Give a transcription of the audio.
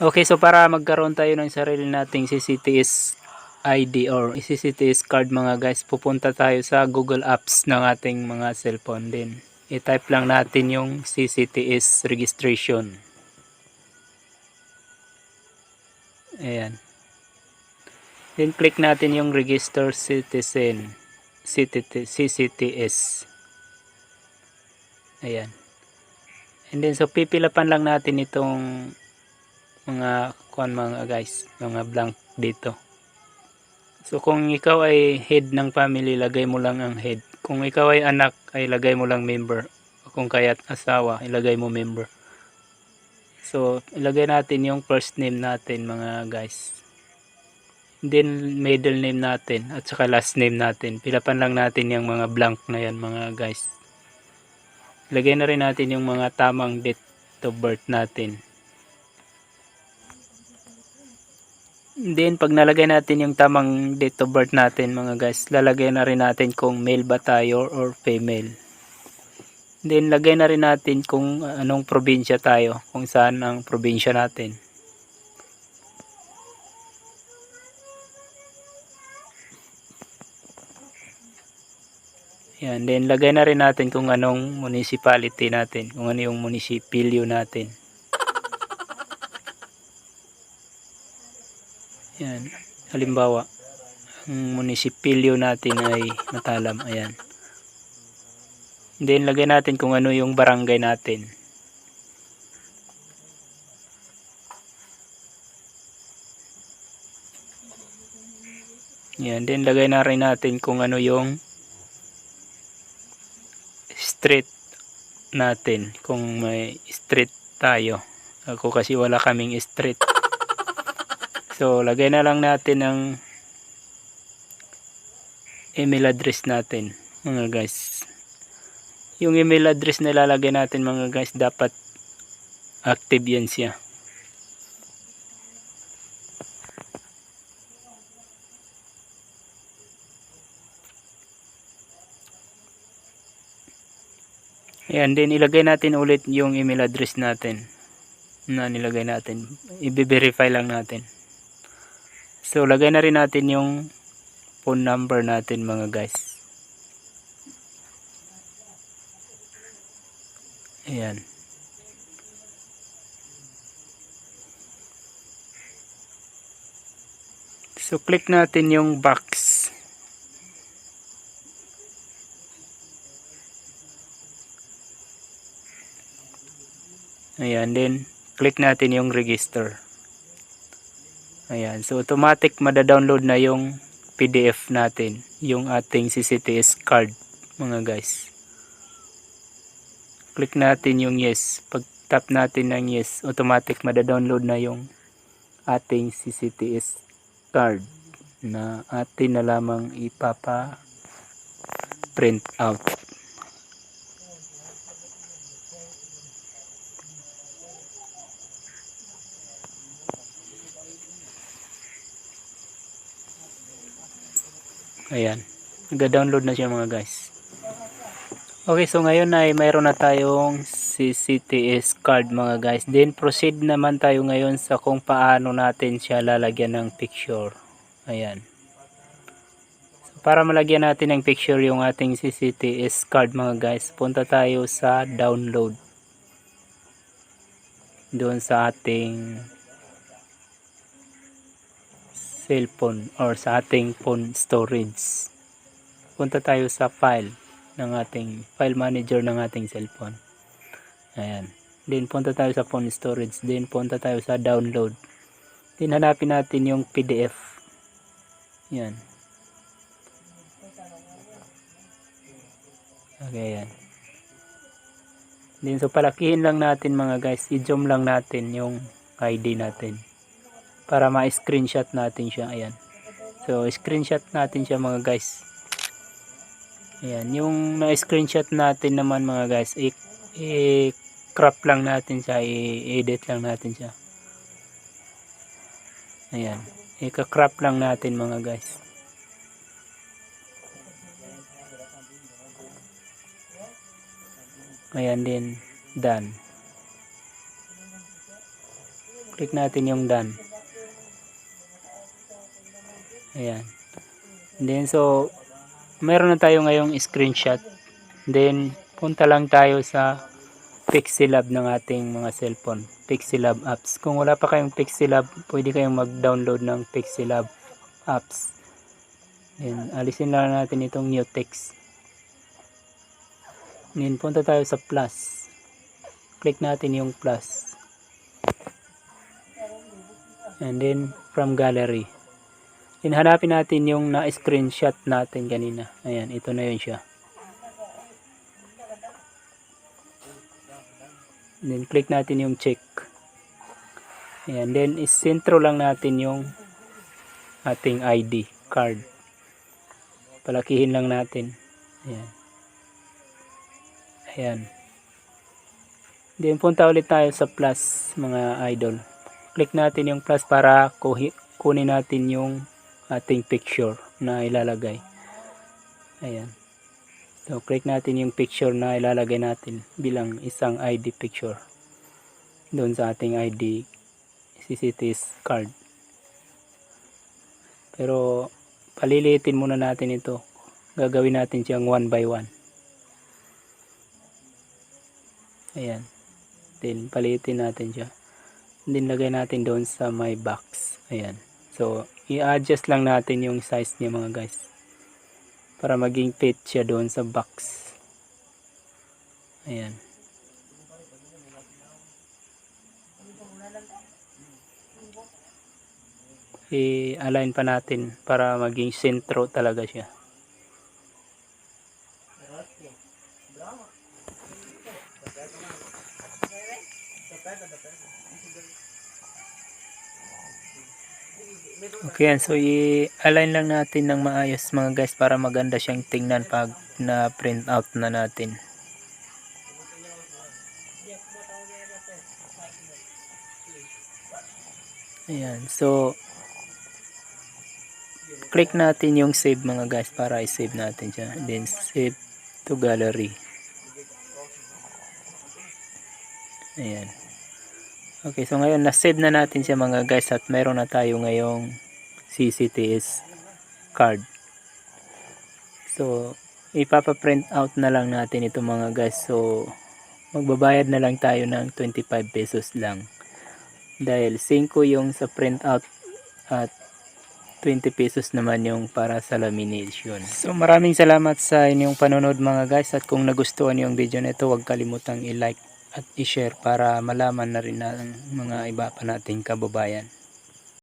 Okay, so para magkaroon tayo ng sarili nating CCTS ID or CCTS card mga guys, pupunta tayo sa Google Apps ng ating mga cellphone din. I-type lang natin yung CCTS registration. Ayan. Then click natin yung register citizen CCTS. Ayan. And then so pipilapan lang natin itong mga guys, mga blank dito. So kung ikaw ay head ng family, lagay mo lang ang head. Kung ikaw ay anak, ay lagay mo lang member. Kung kaya't asawa, ilagay mo member. So ilagay natin yung first name natin mga guys. Then middle name natin at saka last name natin. Pilapan lang natin yung mga blank na yan mga guys. Ilagay na rin natin yung mga tamang date of birth natin. Then pag nalagay natin yung tamang date of birth natin mga guys, lalagay na rin natin kung male ba tayo or female. Then lagay na rin natin kung anong probinsya tayo, kung saan ang probinsya natin. Yan, then lagay na rin natin kung anong municipality natin, kung ano yung munisipilyo natin. Yan, halimbawa, ang munisipilyo natin ay Matalam, ayan. Then lagay natin kung ano yung barangay natin. Yan, then lagay na rin natin kung ano yung street natin, kung may street tayo. Ako kasi wala kaming street. So lagay na lang natin ang email address natin mga guys. Yung email address na lalagay natin mga guys, dapat active yan siya. Ayan, din ilagay natin ulit yung email address natin na nilagay natin. I-verify lang natin. So lagay na rin natin yung phone number natin mga guys. Ayan. So click natin yung box. Ayan, then click natin yung register. Ayan, so automatic mada-download na yung PDF natin, yung ating CCTS card mga guys. Click natin yung yes. Pag tap natin ng yes, automatic mada-download na yung ating CCTS card na atin na lamang ipapa-print out. Ayan, nag-download na siya mga guys. Okay, so ngayon ay mayroon na tayong CCTS card mga guys. Then proceed naman tayo ngayon sa kung paano natin siya lalagyan ng picture. Ayan. So, para malagyan natin ng picture yung ating CCTS card mga guys, punta tayo sa download. Doon sa ating cellphone or sa ating phone storage. Punta tayo sa file ng ating file manager ng ating cellphone. Ayan. Then punta tayo sa phone storage. Then punta tayo sa download. Then hanapin natin yung PDF. Yan. Okay, yan. Then so palakihin lang natin mga guys. I-zoom lang natin yung ID natin. Para ma-screenshot natin siya. Ayan. So screenshot natin siya mga guys. Ayan. Yung na-screenshot natin naman mga guys, i-crop lang natin siya. I-edit lang natin siya. Ayan. I-crop lang natin mga guys. Ayan din. Done. Click natin yung done. Ayan. Then so meron na tayo ngayong screenshot. Then punta lang tayo sa Pixelab ng ating mga cellphone. Pixelab apps. Kung wala pa kayong Pixelab, pwede kayong mag-download ng Pixelab apps. Then alisin lang natin itong new text. Then punta tayo sa plus. Click natin yung plus. And then from gallery. Then hanapin natin yung na-screenshot natin kanina. Ayan, ito na yun siya. Then click natin yung check. Ayan, then isentro lang natin yung ating ID card. Palakihin lang natin. Ayan. Ayan. Then punta ulit tayo sa plus mga idol. Click natin yung plus para kunin natin yung ating picture na ilalagay. Ayan. So click natin yung picture na ilalagay natin bilang isang ID picture doon sa ating ID CCTS card. Pero paliliitin muna natin ito. Gagawin natin siyang 1 by 1. Ayan. Then paliitin natin siya. Then lagay natin doon sa my box. Ayan. So i-adjust lang natin yung size niya mga guys. Para maging fit siya doon sa box. Ayan. I-align pa natin para maging sentro talaga siya. Okay, so i-align lang natin ng maayos mga guys para maganda siyang tingnan pag na-print out na natin. Ayan, so click natin yung save mga guys para i-save natin siya. Then save to gallery. Ayan. Okay, so ngayon na-save na natin siya mga guys at meron na tayo ngayong CCTS card. So ipapaprint out na lang natin ito mga guys. So magbabayad na lang tayo ng 25 pesos lang. Dahil 5 yung sa print out at 20 pesos naman yung para sa lamination. So maraming salamat sa inyong panonood mga guys, at kung nagustuhan yung video na ito, huwag kalimutang i-like at i-share para malaman na rin ng mga iba pa nating kababayan.